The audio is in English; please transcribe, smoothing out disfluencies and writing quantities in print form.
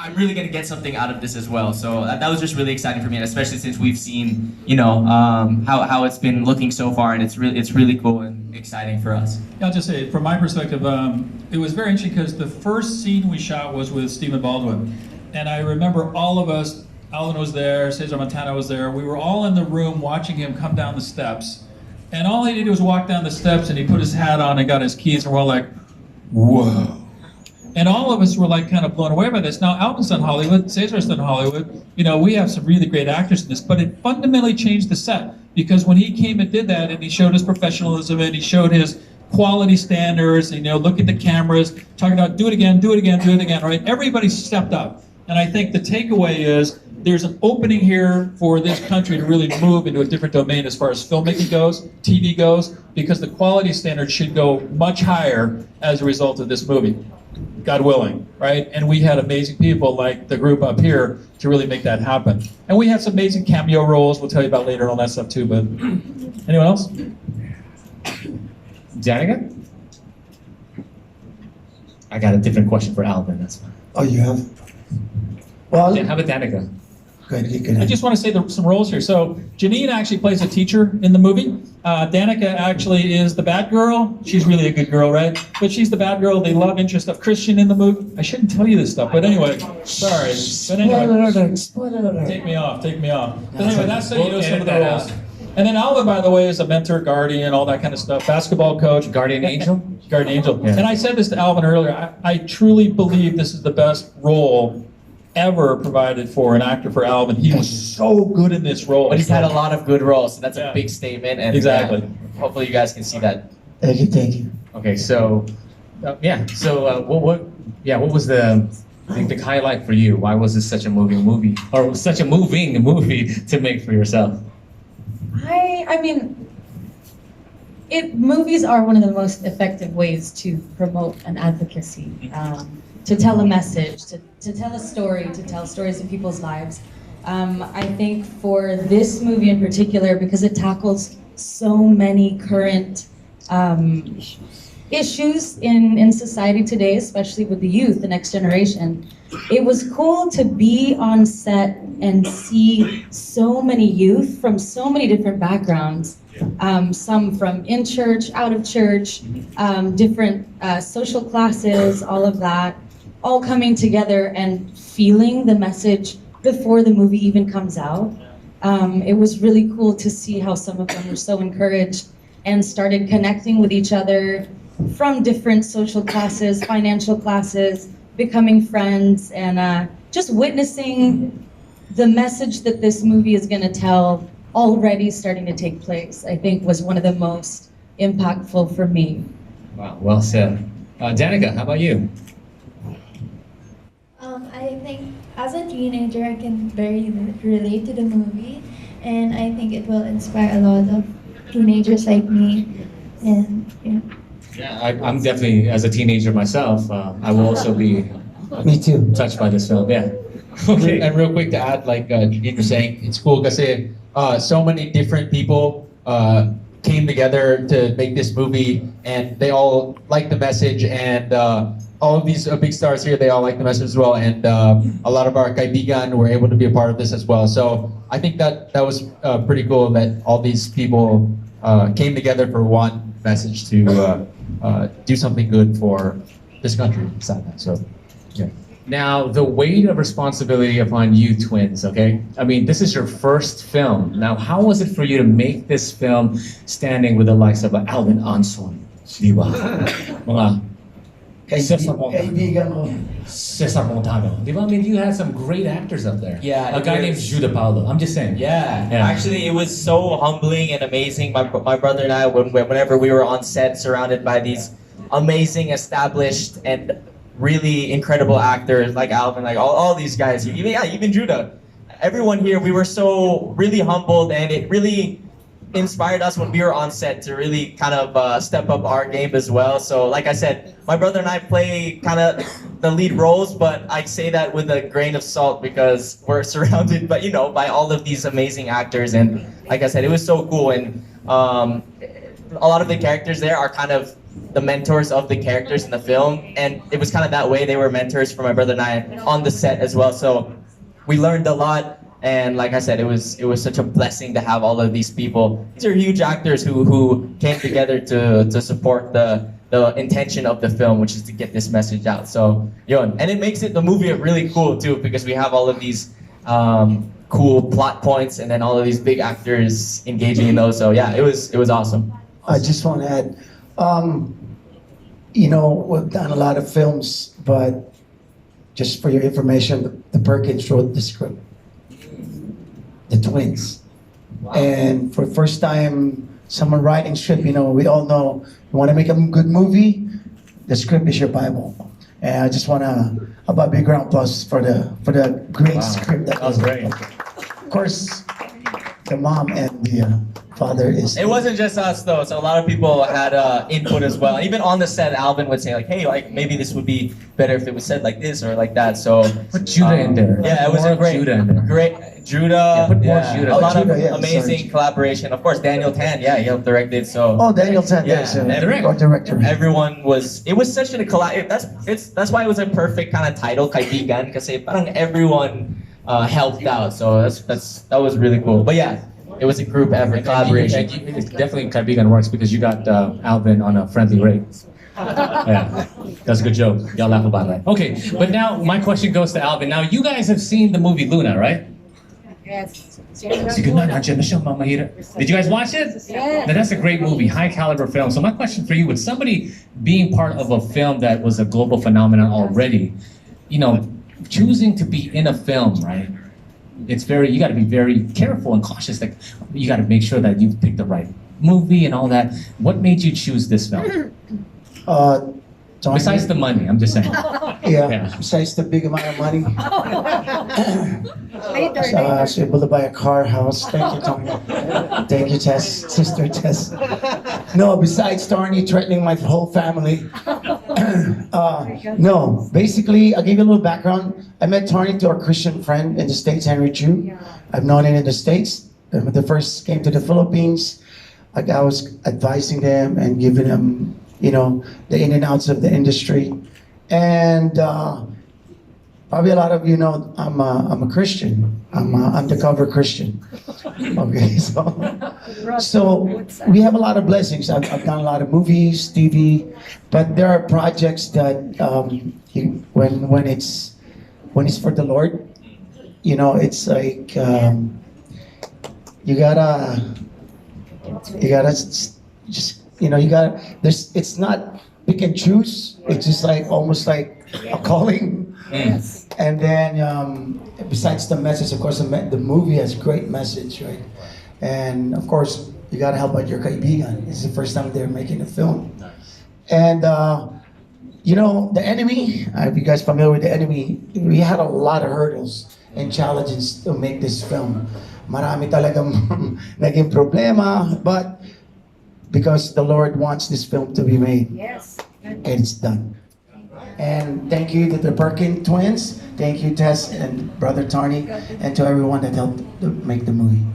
I'm really gonna get something out of this as well. So that was just really exciting for me, and especially since we've seen, how it's been looking so far, and it's really cool and exciting for us. I'll just say, from my perspective, it was very interesting because the first scene we shot was with Stephen Baldwin, and I remember all of us. Alan was there, Cesar Montana was there. We were all in the room watching him come down the steps, and all he did was walk down the steps, and he put his hat on and got his keys, and we're all like, "Whoa." And all of us were like kind of blown away by this. Now, Alvin's done Hollywood, Cesar's done Hollywood. We have some really great actors in this, but it fundamentally changed the set because when he came and did that, and he showed his professionalism and he showed his quality standards, and look at the cameras, talking about do it again, right? Everybody stepped up, and I think the takeaway is there's an opening here for this country to really move into a different domain as far as filmmaking goes, TV goes, because the quality standard should go much higher as a result of this movie. God willing, right? And we had amazing people like the group up here to really make that happen. And we had some amazing cameo roles we'll tell you about later and all that stuff too, but anyone else? Danica? I got a different question for Alvin, that's fine. Oh, you have? Well, Yeah, how about Danica? I just want to say some roles here. So Janine actually plays a teacher in the movie. Danica actually is the bad girl. She's really a good girl, right? But she's the bad girl, the love interest of Christian in the movie. I shouldn't tell you this stuff, but anyway, sorry. But anyway, Spoiler alert. take me off. But anyway, that's so you know some of the roles. And then Alva, by the way, is a mentor, guardian, all that kind of stuff. Basketball coach. Guardian Angel? Guardian Angel. Yeah. And I said this to Alvin earlier. I truly believe this is the best role ever provided for an actor for Alvin. He was so good in this role. But he's had a lot of good roles, so that's Yeah. a big statement. And Exactly. hopefully you guys can see that. Thank you. Okay, so, what was the highlight for you? Why was this such a moving movie to make for yourself? I mean, movies are one of the most effective ways to promote an advocacy, to tell a message, to tell a story, to tell stories of people's lives. I think for this movie in particular, because it tackles so many current issues in society today, especially with the youth, the next generation, it was cool to be on set and see so many youth from so many different backgrounds, some from in church, out of church, different social classes, all of that, all coming together and feeling the message before the movie even comes out. It was really cool to see how some of them were so encouraged and started connecting with each other from different social classes, financial classes, becoming friends, and just witnessing the message that this movie is going to tell already starting to take place, I think was one of the most impactful for me. Wow, well said. Danica, how about you? I think as a teenager, I can very relate to the movie, and I think it will inspire a lot of teenagers like me. And Yeah, I'm definitely, as a teenager myself, I will also be Me too. touched by this film. Yeah. Okay. And real quick to add, like Jean was saying, it's cool because so many different people came together to make this movie, and they all like the message, and all of these big stars here, they all like the message as well, and a lot of our Kaibigan were able to be a part of this as well. So I think that was pretty cool that all these people came together for one message to do something good for this country. So, yeah. Now, the weight of responsibility upon you twins, okay? I mean, this is your first film. Now, how was it for you to make this film standing with the likes of Alvin Anson, di ba? Mga Kaibigan ko. Cesar Montano, di ba? I mean, you had some great actors up there. Yeah, A guy it named was- Judah Paulo. I'm just saying. Yeah. Yeah. Actually, it was so humbling and amazing. My brother and I, whenever we were on set, surrounded by these amazing, established, and really incredible actors like Alvin, like all these guys, even Judah. Everyone here, we were so really humbled, and it really inspired us when we were on set to really kind of step up our game as well. So like I said, my brother and I play kind of the lead roles, but I say that with a grain of salt because we're surrounded by, by all of these amazing actors. And like I said, it was so cool. And a lot of the characters there are kind of the mentors of the characters in the film, and it was kind of that way. They were mentors for my brother and I on the set as well. So we learned a lot, and like I said, it was such a blessing to have all of these people. These are huge actors who came together to support the intention of the film, which is to get this message out. So, and it makes the movie really cool too, because we have all of these cool plot points, and then all of these big actors engaging in those. So yeah, it was awesome. I just want to add, we've done a lot of films, but just for your information, the Perkins wrote the script. The twins. And for the first time, someone writing script, we all know, you want to make a good movie, the script is your Bible. And I just want a big round of applause for the great script that That was great. Of course, the mom and the father is. It wasn't just us though, so a lot of people had input as well. Even on the set, Alvin would say like, "Hey, like maybe this would be better if it was said like this or like that." So Put Judah in there. Yeah, it was More a great, Judah in there. great Judah. Yeah, put more Judah. A lot Judah, of yeah, amazing sorry. collaboration. Of course, Daniel Tan. Yeah, he helped direct it. So Oh, Daniel Tan, Yeah, yes, director. director. everyone was. It was such a collab. That's why it was a perfect kind of title, Kaibigan, because parang everyone helped out. So that was really cool. But yeah. It was a group effort, collaboration. It's definitely Kaibigan works because you got Alvin on a friendly rate. Yeah, that's a good joke. Y'all laugh about that. Okay, but now my question goes to Alvin. Now you guys have seen the movie Luna, right? Yes. Sige na, nandiyan na siya, mamahira. Did you guys watch it? Yes. Now that's a great movie, high caliber film. So my question for you, with somebody being part of a film that was a global phenomenon already, choosing to be in a film, right? You got to be very careful and cautious. Like, you got to make sure that you pick the right movie and all that. What made you choose this film? Tony, Besides the money, I'm just saying. yeah, besides the big amount of money. So able to buy a car, house. Thank you, Tony. Thank you, Tess, sister Tess. No, besides Tony threatening my whole family. No, basically, I'll give you a little background. I met Tony through our Christian friend in the States, Henry Chu. I've known him in the States. When they first came to the Philippines, I was advising them and giving them, the in and outs of the industry. And probably a lot of you know I'm a Christian. I'm an undercover Christian. Okay, so we have a lot of blessings. I've done a lot of movies, TV, but there are projects that when it's for the Lord, it's like you gotta just it's not pick and choose. It's just like almost like a calling. Yes. And then besides the message, of course, the movie has great message, right? And of course, you gotta help out your Kaibigan. It's the first time they're making a film. And the enemy, are you guys familiar with the enemy? We had a lot of hurdles and challenges to make this film. Marami talagang naging problema, but because the Lord wants this film to be made. Yes. And it's done. And thank you to the Perkin twins. Thank you, Tess and Brother Tony, and to everyone that helped to make the movie.